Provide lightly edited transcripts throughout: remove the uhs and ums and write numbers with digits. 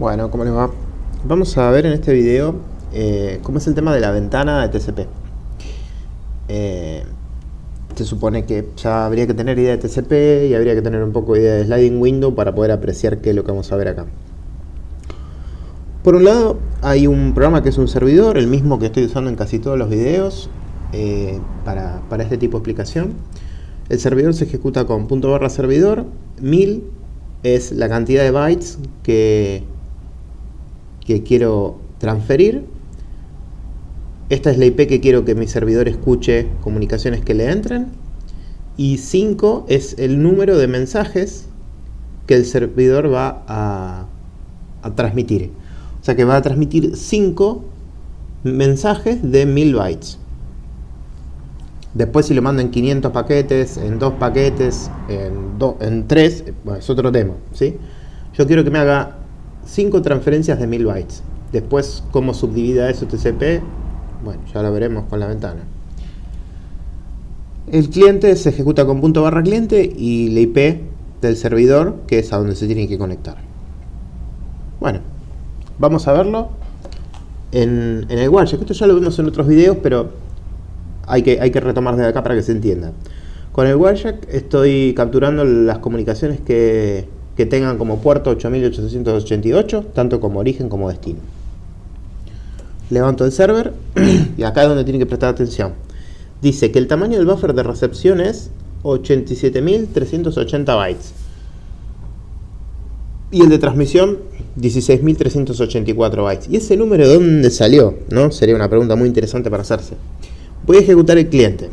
Bueno, ¿cómo les va? Vamos a ver en este video cómo es el tema de la ventana de TCP. Se supone que ya habría que tener idea de TCP y habría que tener un poco de idea de sliding window para poder apreciar qué es lo que vamos a ver acá. Por un lado, hay un programa que es un servidor, el mismo que estoy usando en casi todos los videos para este tipo de explicación. El servidor se ejecuta con /servidor, 1000 es la cantidad de bytes que quiero transferir. Esta es la IP que quiero que mi servidor escuche comunicaciones que le entren. Y 5 es el número de mensajes que el servidor va a transmitir. O sea que va a transmitir 5 mensajes de 1000 bytes. Después si lo mando en 500 paquetes, en 2 paquetes, en 3, bueno, es otro tema, ¿sí? Yo quiero que me haga 5 transferencias de 1000 bytes. Después, cómo subdivida eso TCP, bueno, ya lo veremos con la ventana. El cliente se ejecuta con /cliente y la IP del servidor, que es a donde se tiene que conectar. Bueno, vamos a verlo en el Wireshark. Esto ya lo vimos en otros videos, pero hay que retomar desde acá para que se entienda. Con el Wireshark estoy capturando las comunicaciones que tengan como puerto 8888, tanto como origen como destino. Levanto el server y acá es donde tienen que prestar atención. Dice que el tamaño del buffer de recepción es 87.380 bytes. Y el de transmisión 16.384 bytes. ¿Y ese número de dónde salió? ¿No? Sería una pregunta muy interesante para hacerse. Voy a ejecutar el cliente.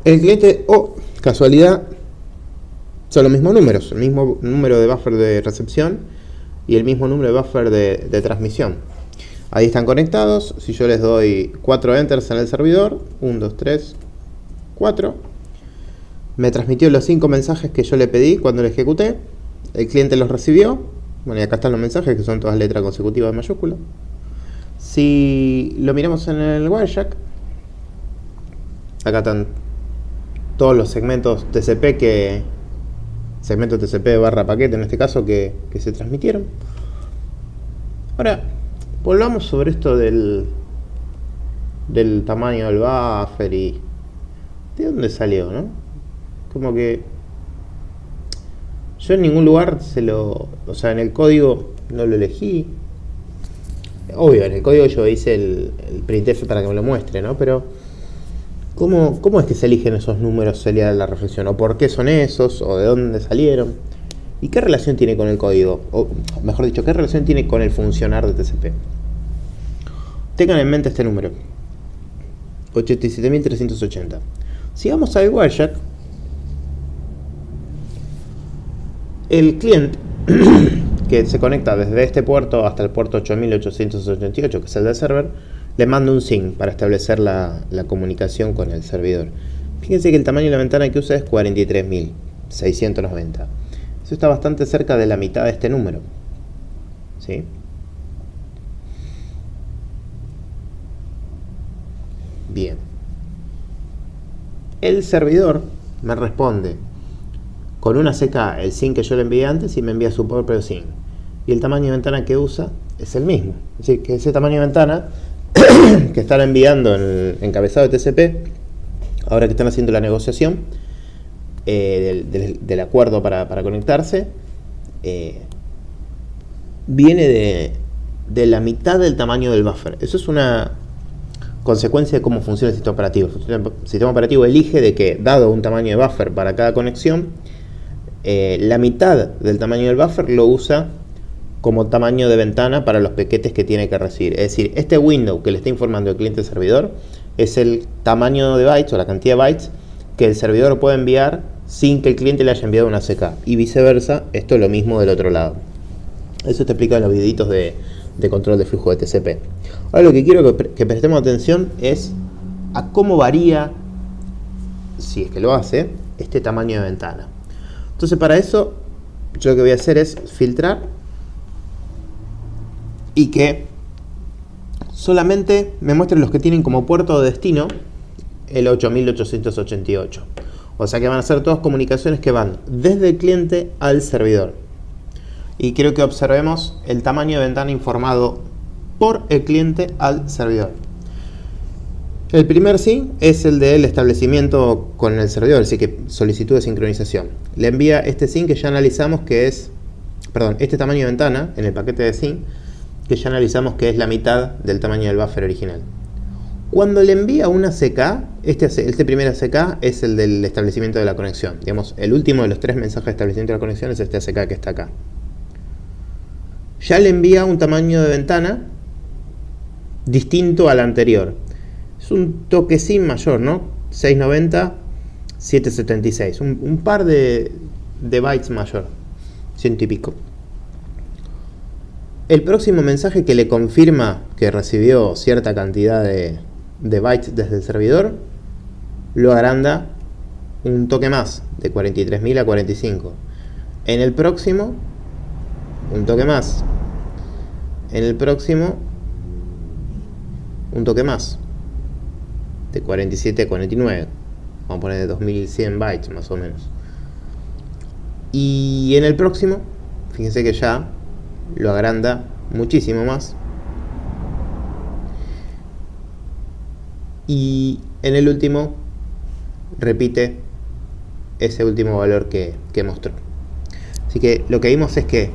El cliente, casualidad, son los mismos números. El mismo número de buffer de recepción y el mismo número de buffer de transmisión. Ahí están conectados. Si yo les doy 4 enters en el servidor, 1, 2, 3, 4, me transmitió los 5 mensajes que yo le pedí cuando lo ejecuté. El cliente los recibió. Bueno, y acá están los mensajes, que son todas letras consecutivas de mayúscula. Si lo miramos en el Wireshark, acá están todos los segmentos TCP segmento TCP / paquete en este caso que se transmitieron. Ahora, volvamos sobre esto del tamaño del buffer y de dónde salió, ¿no? Como que yo en ningún lugar en el código no lo elegí. Obvio, en el código yo hice el printf para que me lo muestre, ¿no? Pero ¿cómo es que se eligen esos números seriales de la reflexión? ¿O por qué son esos? ¿O de dónde salieron? ¿Y qué relación tiene con el código? O mejor dicho, ¿qué relación tiene con el funcionar de TCP? Tengan en mente este número. 87.380. Si vamos al Wireshark, el cliente que se conecta desde este puerto hasta el puerto 8888, que es el del server, le manda un SYN para establecer la comunicación con el servidor. Fíjense que el tamaño de la ventana que usa es 43.690. Eso está bastante cerca de la mitad de este número, ¿sí? Bien. El servidor me responde con una CK el SYN que yo le envié antes y me envía su propio SYN. Y el tamaño de ventana que usa es el mismo. Es decir, que ese tamaño de ventana que están enviando en el encabezado de TCP, ahora que están haciendo la negociación del acuerdo para conectarse, viene de la mitad del tamaño del buffer. Eso es una consecuencia de cómo funciona el sistema operativo. El sistema operativo elige de que, dado un tamaño de buffer para cada conexión, la mitad del tamaño del buffer lo usa como tamaño de ventana para los paquetes que tiene que recibir. Es decir, este window que le está informando el cliente al servidor es el tamaño de bytes o la cantidad de bytes que el servidor puede enviar sin que el cliente le haya enviado una CK. Y viceversa, esto es lo mismo del otro lado. Eso te explica en los videitos de control de flujo de TCP. Ahora lo que quiero que prestemos atención es a cómo varía, si es que lo hace, este tamaño de ventana. Entonces para eso yo lo que voy a hacer es filtrar y que solamente me muestren los que tienen como puerto de destino el 8888. O sea que van a ser todas comunicaciones que van desde el cliente al servidor. y quiero que observemos el tamaño de ventana informado por el cliente al servidor. El primer sí es el del establecimiento con el servidor, así que solicitud de sincronización. Le envía este SYN que ya analizamos que es, este tamaño de ventana en el paquete de SYN que ya analizamos que es la mitad del tamaño del buffer original. Cuando le envía una ACK, este primer ACK es el del establecimiento de la conexión. Digamos, el último de los 3 mensajes de establecimiento de la conexión es este ACK que está acá. Ya le envía un tamaño de ventana distinto al anterior. Es un toquecín mayor, ¿no? 690, 776. Un par de bytes mayor. 100 y pico. El próximo mensaje que le confirma que recibió cierta cantidad de bytes desde el servidor, lo agranda un toque más, de 43.000 a 45. En el próximo, un toque más. En el próximo, un toque más, de 47 a 49. Vamos a poner de 2100 bytes más o menos. Y en el próximo, fíjense que ya lo agranda muchísimo más. Y en el último repite ese último valor que mostró. Así que lo que vimos es que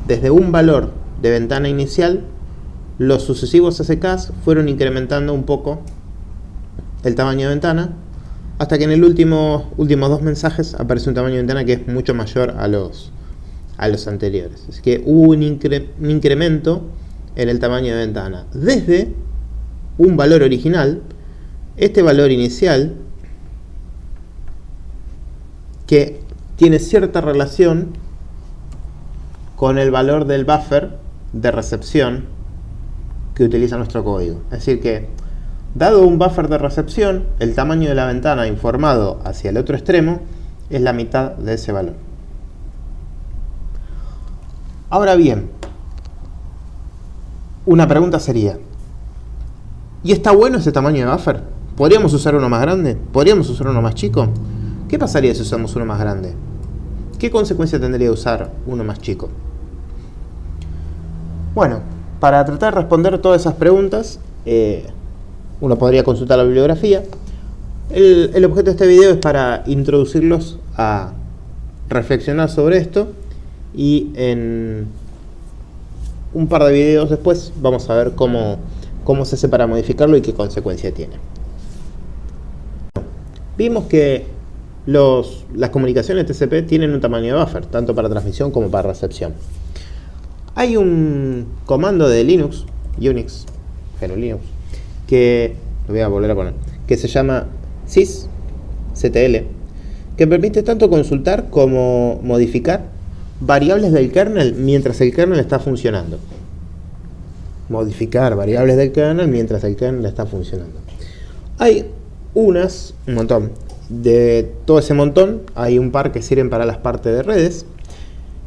desde un valor de ventana inicial, los sucesivos ACKs fueron incrementando un poco el tamaño de ventana, hasta que en el últimos 2 mensajes aparece un tamaño de ventana que es mucho mayor a los anteriores. Así que hubo un incremento en el tamaño de ventana desde un valor original, este valor inicial, que tiene cierta relación con el valor del buffer de recepción que utiliza nuestro código. Es decir que, dado un buffer de recepción, el tamaño de la ventana informado hacia el otro extremo es la mitad de ese valor. Ahora bien, una pregunta sería, ¿y está bueno ese tamaño de buffer? ¿Podríamos usar uno más grande? ¿Podríamos usar uno más chico? ¿Qué pasaría si usamos uno más grande? ¿Qué consecuencia tendría usar uno más chico? Bueno, para tratar de responder todas esas preguntas, uno podría consultar la bibliografía. El objeto de este video es para introducirlos a reflexionar sobre esto, y en un par de videos después vamos a ver cómo se hace para modificarlo y qué consecuencia tiene. Vimos que las comunicaciones TCP tienen un tamaño de buffer, tanto para transmisión como para recepción. Hay un comando de Linux, Unix, GNU/Linux, que lo voy a volver a poner, que se llama sysctl, que permite tanto consultar como modificar variables del kernel mientras el kernel está funcionando. Modificar variables del kernel mientras el kernel está funcionando. Hay un montón. De todo ese montón, hay un par que sirven para las partes de redes.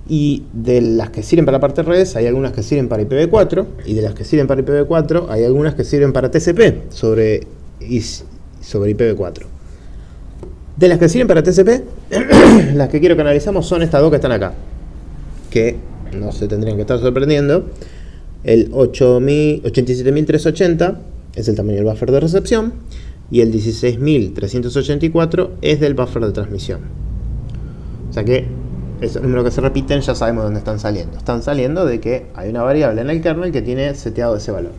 Y de las que sirven para la parte de redes, hay algunas que sirven para IPv4. Y de las que sirven para IPv4, hay algunas que sirven para TCP sobre IPv4. De las que sirven para TCP, las que quiero que analicemos son estas dos que están acá, que no se tendrían que estar sorprendiendo. El 87380 es el tamaño del buffer de recepción, y el 16384 es del buffer de transmisión. O sea que esos números que se repiten ya sabemos dónde están saliendo. Están saliendo de que hay una variable en el kernel que tiene seteado ese valor.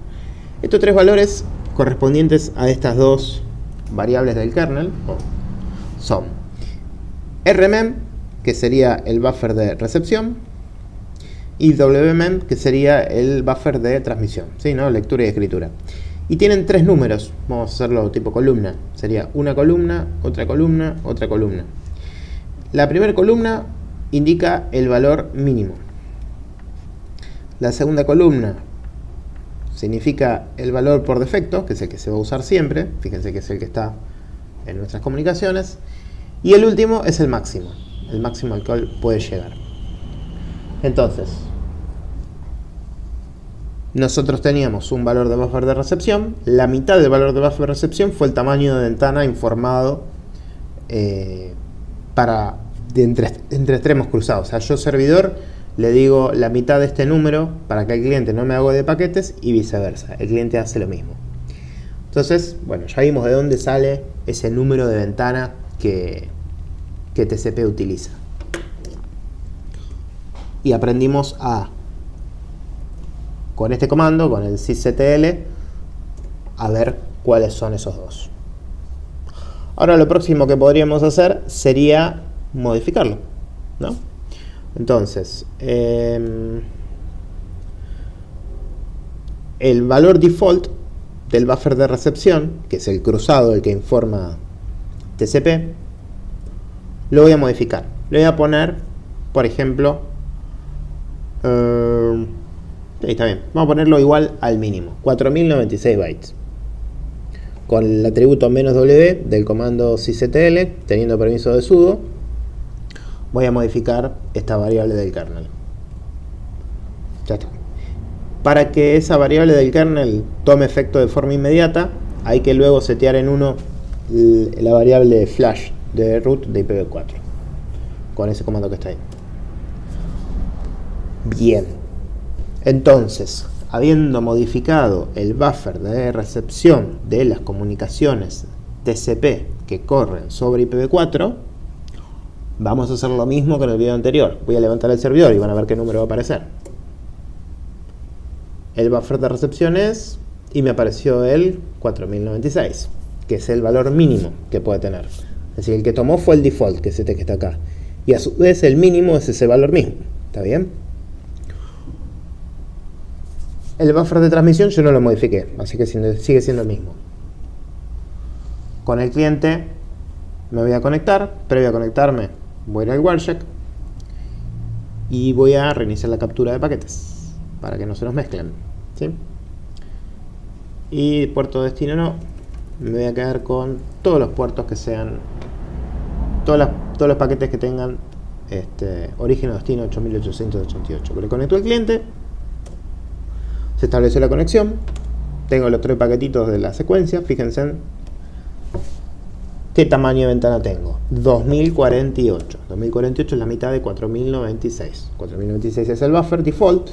Estos 3 valores correspondientes a estas 2 variables del kernel son RMEM, que sería el buffer de recepción, y WMEM, que sería el buffer de transmisión, ¿sí? ¿No? Lectura y escritura. Y tienen 3 números. Vamos a hacerlo tipo columna. Sería una columna, otra columna, otra columna. La primera columna indica el valor mínimo. La segunda columna significa el valor por defecto, que es el que se va a usar siempre. Fíjense que es el que está en nuestras comunicaciones. Y el último es el máximo al cual puede llegar. Entonces, nosotros teníamos un valor de buffer de recepción. La mitad del valor de buffer de recepción fue el tamaño de ventana informado entre extremos cruzados. O sea, yo servidor le digo la mitad de este número para que el cliente no me haga de paquetes y viceversa. El cliente hace lo mismo. Entonces, bueno, ya vimos de dónde sale ese número de ventana que TCP utiliza. Y aprendimos con este comando, con el sysctl, a ver cuáles son esos dos. Ahora lo próximo que podríamos hacer sería modificarlo, ¿no? Entonces, el valor default del buffer de recepción, que es el cruzado, el que informa TCP, lo voy a modificar. Le voy a poner, por ejemplo, está bien, vamos a ponerlo igual al mínimo, 4096 bytes. Con el atributo "-w" del comando sysctl, teniendo permiso de sudo, voy a modificar esta variable del kernel. Ya está. Para que esa variable del kernel tome efecto de forma inmediata, hay que luego setear en 1 la variable flash de root de IPv4 con ese comando que está ahí. Bien, entonces, habiendo modificado el buffer de recepción de las comunicaciones TCP que corren sobre IPv4, vamos a hacer lo mismo que en el video anterior. Voy a levantar el servidor y van a ver qué número va a aparecer. El buffer de recepción es, y me apareció el 4096, que es el valor mínimo que puede tener. Es decir, el que tomó fue el default, que es este que está acá. Y a su vez el mínimo es ese valor mismo. ¿Está bien? El buffer de transmisión yo no lo modifiqué, así que sigue siendo el mismo. Con el cliente me voy a conectar. Previo a conectarme voy a ir al Wireshark y voy a reiniciar la captura de paquetes para que no se nos mezclen, ¿sí? Y puerto destino no, me voy a quedar con todos los puertos que sean, todos los paquetes que tengan origen o destino 8888. Le conecto al cliente, se estableció la conexión, tengo los 3 paquetitos de la secuencia. Fíjense en qué tamaño de ventana tengo, 2048. 2048 es la mitad de 4096. 4096 es el buffer default,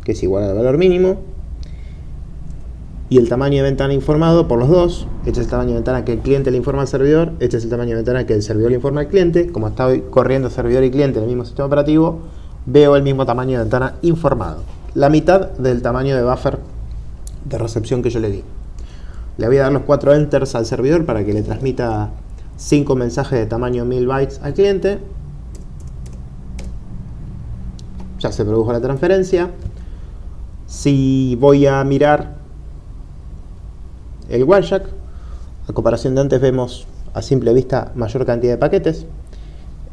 que es igual al valor mínimo, y el tamaño de ventana informado por los dos. Este es el tamaño de ventana que el cliente le informa al servidor, este es el tamaño de ventana que el servidor le informa al cliente. Como está hoy corriendo servidor y cliente en el mismo sistema operativo, veo el mismo tamaño de ventana informado, la mitad del tamaño de buffer de recepción que yo le di. Le voy a dar los 4 enters al servidor para que le transmita 5 mensajes de tamaño 1000 bytes al cliente. Ya se produjo la transferencia. Si voy a mirar el Wireshark, a comparación de antes vemos a simple vista mayor cantidad de paquetes.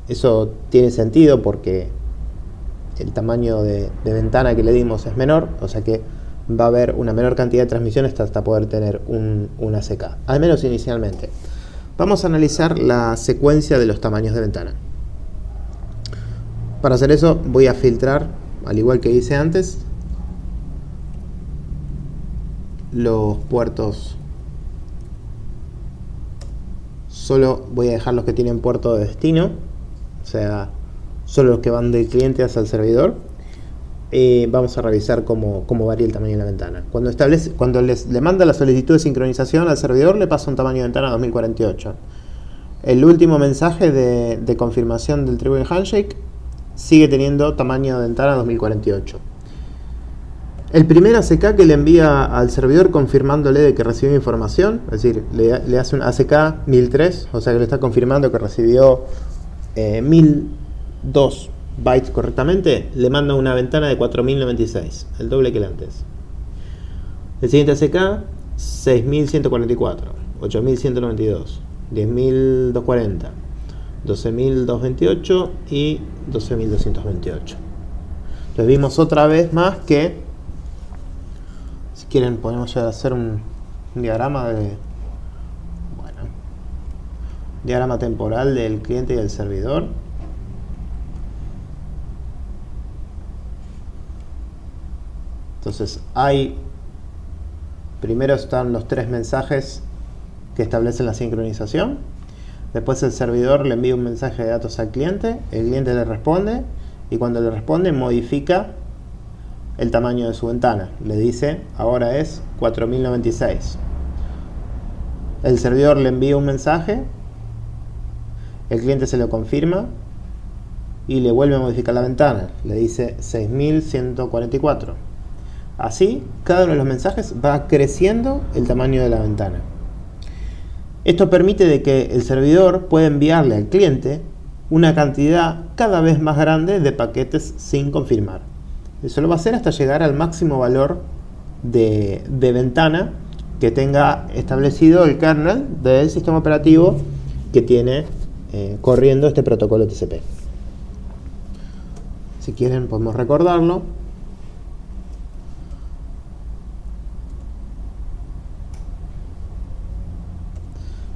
Eso tiene sentido porque el tamaño de ventana que le dimos es menor, o sea que va a haber una menor cantidad de transmisiones hasta poder tener un ACK, al menos inicialmente. Vamos a analizar la secuencia de los tamaños de ventana. Para hacer eso voy a filtrar, al igual que hice antes, los puertos. Solo voy a dejar los que tienen puerto de destino, o sea, solo los que van del cliente hacia el servidor. Vamos a revisar cómo varía el tamaño de la ventana. Cuando le manda la solicitud de sincronización al servidor, le pasa un tamaño de ventana 2048. El último mensaje de confirmación del Triple Handshake sigue teniendo tamaño de ventana 2048. El primer ACK que le envía al servidor confirmándole de que recibió información, es decir, le hace un ACK 1003, o sea que le está confirmando que recibió 1002 bytes correctamente, le manda una ventana de 4096, el doble que el antes. El siguiente ACK, 6144, 8192, 10240, 12228 y 12228. Entonces vimos otra vez más que, si quieren podemos ya hacer un diagrama diagrama temporal del cliente y del servidor. Entonces primero están los 3 mensajes que establecen la sincronización. Después el servidor le envía un mensaje de datos al cliente, el cliente le responde y cuando le responde modifica el tamaño de su ventana. Le dice, ahora es 4096. El servidor le envía un mensaje, el cliente se lo confirma y le vuelve a modificar la ventana. Le dice 6144. Así, cada uno de los mensajes va creciendo el tamaño de la ventana. Esto permite de que el servidor pueda enviarle al cliente una cantidad cada vez más grande de paquetes sin confirmar. Eso lo va a hacer hasta llegar al máximo valor de ventana que tenga establecido el kernel del sistema operativo que tiene corriendo este protocolo TCP. Si quieren podemos recordarlo.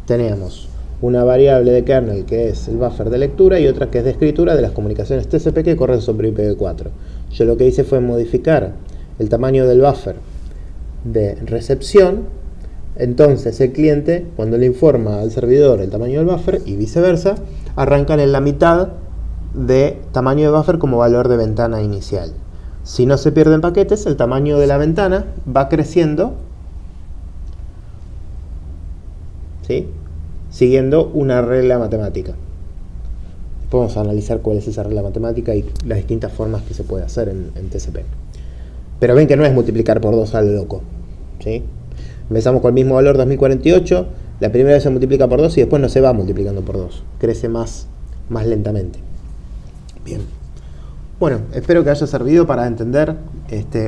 Tenemos una variable de kernel que es el buffer de lectura y otra que es de escritura de las comunicaciones TCP que corren sobre IPv4. Yo lo que hice fue modificar el tamaño del buffer de recepción. Entonces el cliente, cuando le informa al servidor el tamaño del buffer y viceversa, arrancan en la mitad de tamaño de buffer como valor de ventana inicial. Si no se pierden paquetes, el tamaño de la ventana va creciendo, ¿sí?, siguiendo una regla matemática. Podemos analizar cuál es esa regla matemática y las distintas formas que se puede hacer en TCP. Pero ven que no es multiplicar por 2 a lo loco, ¿sí? Empezamos con el mismo valor 2048, la primera vez se multiplica por 2 y después no se va multiplicando por 2, crece más lentamente. Bien. Bueno, espero que haya servido para entender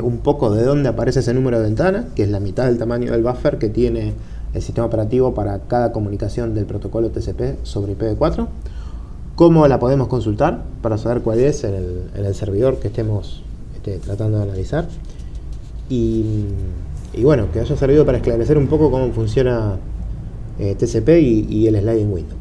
un poco de dónde aparece ese número de ventana, que es la mitad del tamaño del buffer que tiene el sistema operativo para cada comunicación del protocolo TCP sobre IPv4, cómo la podemos consultar para saber cuál es en el servidor que estemos tratando de analizar, y bueno, que haya servido para esclarecer un poco cómo funciona TCP y el sliding window.